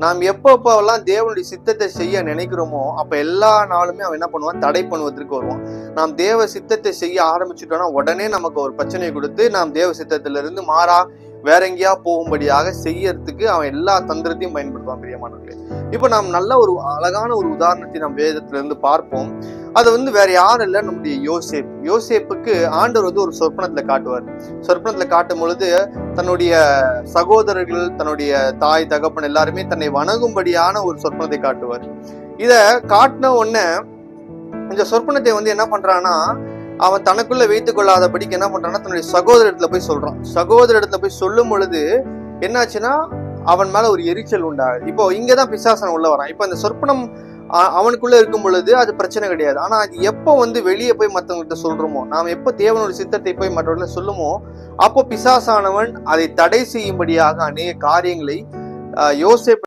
நாம் எப்பப்பெல்லாம் தேவனுடைய சித்தத்தை செய்ய நினைக்கிறோமோ அப்ப எல்லா நாளுமே அவன் என்ன பண்ணுவான், தடை பண்ணுவதற்கு வருவான். நாம் தேவ சித்தத்தை செய்ய ஆரம்பிச்சுட்டோம்னா உடனே நமக்கு ஒரு பிரச்சனையை கொடுத்து நாம் தேவ சித்தத்துல இருந்து மாறா வேற எங்கேயா போகும்படியாக செய்யறதுக்கு அவன் எல்லா தந்திரத்தையும் பயன்படுத்துவான். பிரியமானவர்களே, இப்ப நாம் நல்ல ஒரு அழகான ஒரு உதாரணத்தை நாம் வேதத்துல இருந்து பார்ப்போம். அது வேற யாரும் இல்ல, நம்முடைய யோசேப்புக்கு ஆண்டவர் ஒரு சொற்பனத்துல காட்டுவார். சொற்பனத்துல காட்டும் பொழுது தன்னுடைய சகோதரர்கள், தன்னுடைய தாய் தகப்பன் எல்லாருமே தன்னை வணங்கும்படியான ஒரு சொற்பனத்தை காட்டுவார். இத காட்டின உடனே இந்த சொற்பனத்தை என்ன பண்றான்னா, அவன் தனக்குள்ள வைத்துக் கொள்ளாதபடிக்கு என்ன பண்றான்னா தன்னுடைய சகோதரத்துல போய் சொல்றான். சகோதரத்துல போய் சொல்லும் பொழுது என்னாச்சுன்னா அவன் மேல ஒரு எரிச்சல் உண்டாகுது. இப்போ இங்கதான் பிசாசன் உள்ள வரான். இப்ப அந்த சொற்பனம் அவனுக்குள்ள இருக்கும் பொழுது அது பிரச்சனை கிடையாது. ஆனா அது எப்போ வெளியே போய் மற்றவங்கள்ட்ட சொல்றோமோ, நாம் எப்போ தேவனுடைய சித்தத்தை போய் மற்றவர்கள் சொல்லுமோ, அப்போ பிசாசானவன் அதை தடை செய்யும்படியாக அநேக காரியங்களை யோசேப்பு